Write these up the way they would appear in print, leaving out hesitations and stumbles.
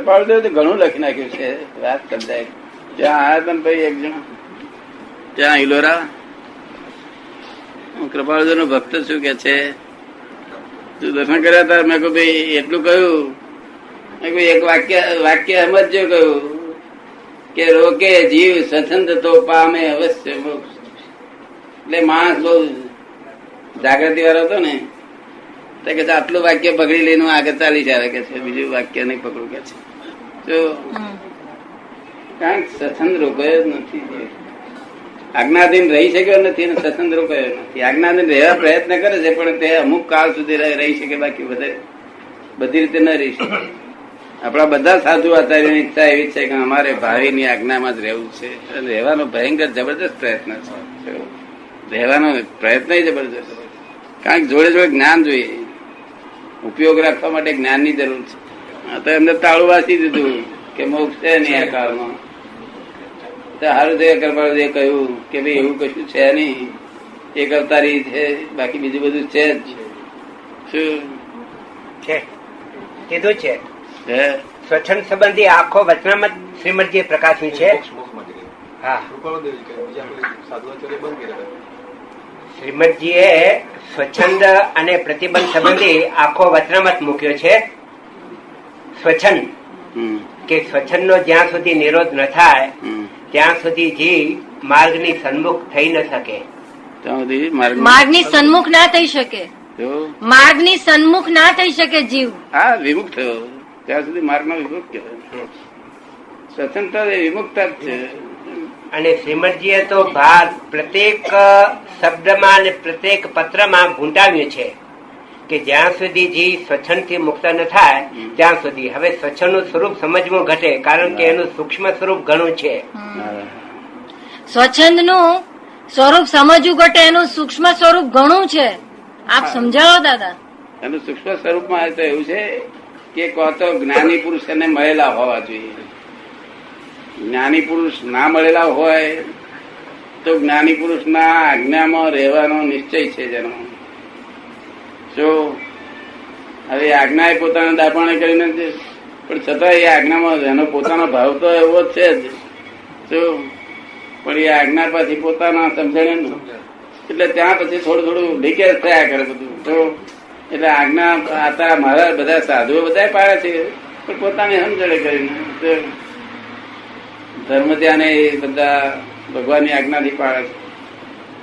કૃપાળુદેવ તો ઘણું લખી નાખ્યું છે, વાત સમજાય. ત્યાં આયા હતા ને ભાઈ એક જણ, ત્યાં ઇલોરા, કૃપાળુદેવ નો ભક્ત શું કે છે, તું દર્શન કર્યા હતા? મેં કહ્યું ભાઈ એટલું કહ્યું. મેં કહ્યું એક વાક્ય સમજજો, કહ્યું કે રોકે જીવ સ્વચ્છંદ તો પામે અવશ્ય મોક્ષ. એટલે માણસ બહુ જાગૃતિ વાળો હતો ને, તો કે આટલું વાક્ય પકડી લઈને આગળ ચાલી જાય કે છે, બીજું વાક્ય નહીં પકડું કે છે. તો કારણ સ્વચ્છંદ રોકાયો જ નથી, આજ્ઞાધીન રહી શક્યો નથી અને સ્વચ્છંદ રોકાયો નથી. આજ્ઞાધીન રહેવા પ્રયત્ન કરે છે પણ તે અમુક કાળ સુધી રહી શકે, બાકી બધી રીતે ન રહી શકે. આપણા બધા સાધુ આચાર્યોની ઈચ્છા એવી છે કે અમારે ભાવિની આજ્ઞામાં જ રહેવું છે. રહેવાનો ભયંકર જબરદસ્ત પ્રયત્ન છે, રહેવાનો પ્રયત્ન જબરદસ્ત. કારણ કે જોડે જોડે જ્ઞાન જોઈએ, ઉપયોગ રાખવા માટે જ્ઞાનની જરૂર છે. તો એમને તાળું વાંચી દીધું કે મોક્ષ છે નહીં આ કાળમાં. તો સારું થયું કૃપાળુદેવે કહ્યું કે ભાઈ એવું કશું છે નહીં, એક અવતારી છે, બાકી બીજું બધું છે જ. શું છે કીધું છે? સ્વચ્છંદ સંબંધી આખો વચનામત શ્રીમદજીએ પ્રકાશ્યું છે. હા, શ્રીમદજીએ સ્વચ્છંદ અને પ્રતિબંધ સંબંધી આખો વચનામત મૂક્યો છે. સ્વચ્છંદ કે સ્વચ્છંદ નો જ્યાં સુધી નિરોધ ન થાય ત્યાં સુધી જીવ માર્ગની સન્મુખ થઈ ન શકે. માર્ગની સન્મુખ ના થઈ શકે, માર્ગની સન્મુખ ના થઈ શકે જીવ. હા, વિમુખ થયો ત્યાં સુધી માર્ગ નો વિમુખ કહેવાય. સ્વતંત્ર વિમુક્ત જ છે. અને શ્રીમદજીએ તો ભાર પ્રત્યેક શબ્દમાં અને પ્રત્યેક પત્રમાં ગુંટાવ્યું છે કે જ્યાં સુધી જીવ સ્વચ્છંદ થી મુક્ત ન થાય ત્યાં સુધી. હવે સ્વચ્છંદ નું સ્વરૂપ સમજવું ઘટે, કારણ કે એનું સૂક્ષ્મ સ્વરૂપ ઘણું છે. સ્વચ્છંદ નું સ્વરૂપ સમજવું ઘટે, એનું સૂક્ષ્મ સ્વરૂપ ઘણું છે. આપ સમજાવો દાદા. એનું સૂક્ષ્મ સ્વરૂપમાં તો એવું છે કે કહો તો જ્ઞાની પુરુષ એને મળેલા હોવા જોઈએ. જ્ઞાની પુરુષ ના મળેલા હોય તો જ્ઞાની પુરુષ ના આજ્ઞામાં રહેવાનો નિશ્ચય છે જેનો. શું હવે આજ્ઞા એ પોતાના દાપણે કરીને પણ છતાં એ આજ્ઞામાં એનો પોતાનો ભાવ તો એવો જ છે જ. શું પણ એ આજ્ઞા પાછી પોતાના સમજણ, એટલે ત્યાં પછી થોડું થોડું લીકેજ થયા કરે બધું. તો એટલે આજ્ઞા આતા મારા બધા સાધુઓ બધા પાડે છે પણ પોતાની સમજણે કરીને. ધર્મ ધ્યાન એ બધા ભગવાનની આજ્ઞાથી પાડે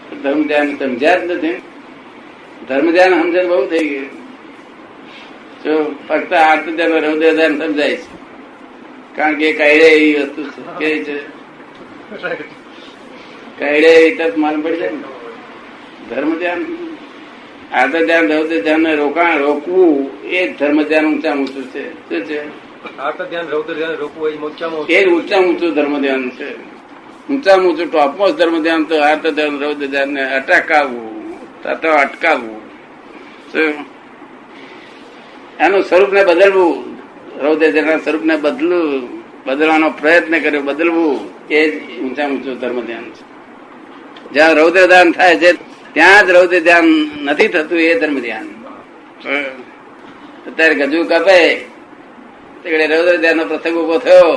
છે, ધર્મ ધ્યાન સમજ્યા જ નથી. ધર્મ ધ્યાન સમજણ બહુ થઈ ગયું. જો ફક્ત આર્ત ધ્યાન રૌદ્ર ધ્યાન સમજાય છે, કારણ કે કઈડે એવી વસ્તુ છે કે કઈડે એવી તરફ માલુમ પડી જાય ને. ધર્મ ધ્યાન આર્ત ધ્યાન રૌદ્ર ધ્યાન રોકવું એ ધર્મ ધ્યાન ઊંચામાં ઊંચું છે. શું છે? આર્ત ધ્યાન રૌદ્ર ધ્યાન રોકવું એ ઊંચામાં ઊંચું ધર્મ ધ્યાન છે. ઊંચામાં ઊંચું ટોપમોસ્ટ ધર્મ ધ્યાન તો આર્ત ધ્યાન રૌદ્ર ધ્યાન ને અટકાવવું. એનું સ્વરૂપ ને બદલવું, રૌદ્ર ધ્યાન સ્વરૂપ ને બદલવાનો પ્રયત્ન કર્યો, બદલવું એ જ ઊંચામાં ઊંચું ધર્મ ધ્યાન છે. જ્યાં રૌદ્ર ધ્યાન થાય છે ત્યાં જ રૌદ્ર ધ્યાન નથી થતું, એ ધર્મ ધ્યાન. અત્યારે ગજુ કપે રૌદ્ર ધ્યાન નો પ્રસંગ ઉભો થયો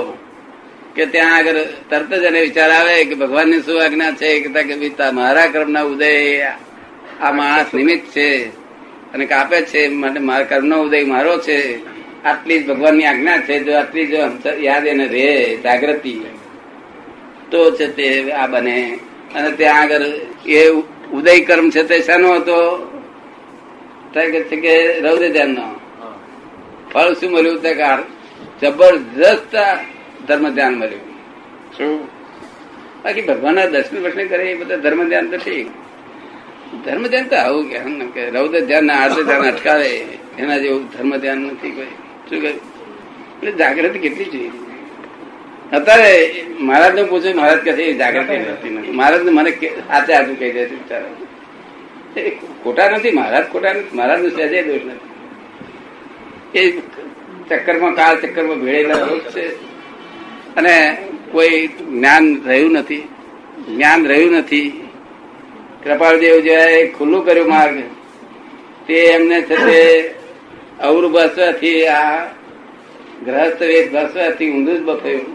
કે ત્યાં આગળ તરત જ એને વિચાર આવે કે ભગવાનની શું આજ્ઞા છે કે મારા કર્મના ઉદય આ માણસ નિમિત્ત છે અને કાપે છે, માટે મારા કર્મનો ઉદય મારો છે, આટલી જ ભગવાનની આજ્ઞા છે. જો આટલી જો યાદ એને રે જાગૃતિ તો છે તે આ બને. અને ત્યાં આગળ એ ઉદય કર્મ છે તે શાનો હતો? કે રૌદ્ર ધ્યાન નો. ફળ શું મળ્યું? જબરજસ્ત ધર્મ ધ્યાન મળ્યું. શું? બાકી ભગવાનના દર્શન વર્ષને કરે એ બધા ધર્મ ધ્યાન તો ઠીક. ધર્મ ધ્યાન તો આવું કે રૌદ્ર ધ્યાન ને આર્ત ધ્યાન અટકાવે એના જેવું ધર્મ ધ્યાન નથી કોઈ. શું કહ્યું? એટલે જાગૃતિ કેટલી જોઈએ. અત્યારે મહારાજ ને પૂછ્યું, મહારાજ કહે જાગૃતિ નથી. મહારાજ ને મને સાચે આજુ કહી દે છે બિચારા. ખોટા નથી મહારાજ, ખોટા નથી મહારાજ નું સહેજે દોષ નથી. એ ચક્કરમાં કાળ ચક્કરમાં ભેળેલા રોગ છે અને કોઈ જ્ઞાન રહ્યું નથી. જ્ઞાન રહ્યું નથી. કૃપાળદેવ જે ખુલ્લું કર્યું માર્ગ તે એમને છે તે અવરું બસવાથી આ ગ્રહસ્થ વેદ ભસવાથી ઊંધું જ બફાયું.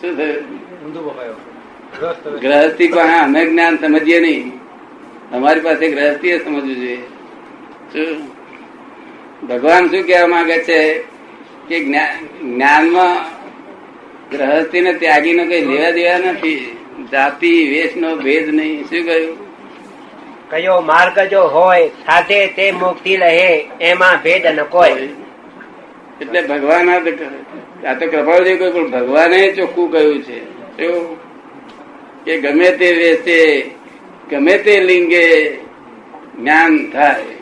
શું થયું? ઊંધું બફાયો. ગ્રહસ્થી પાસે અમે જ્ઞાન સમજીએ નહીં, અમારી પાસે ગ્રહસ્થી સમજવું જોઈએ. શું ભગવાન શું કહેવા માંગે છે કે જ્ઞાનમાં ગ્રહસ્થી ને ત્યાગી નો કઈ લેવા દેવા નથી, જાતિ વેશ નો ભેદ નહીં. શું કહ્યું? કયો માર્ગ જો હોય સાધે તે મુક્તિ લહે, એમાં ભેદ ન કોઈ. એટલે ભગવાન આ તો કૃપાળજી કોઈ પણ ભગવાને ચોખ્ખું કહ્યું છે શું? કે ગમે તે વેશે ગમે તે લિંગે જ્ઞાન થાય.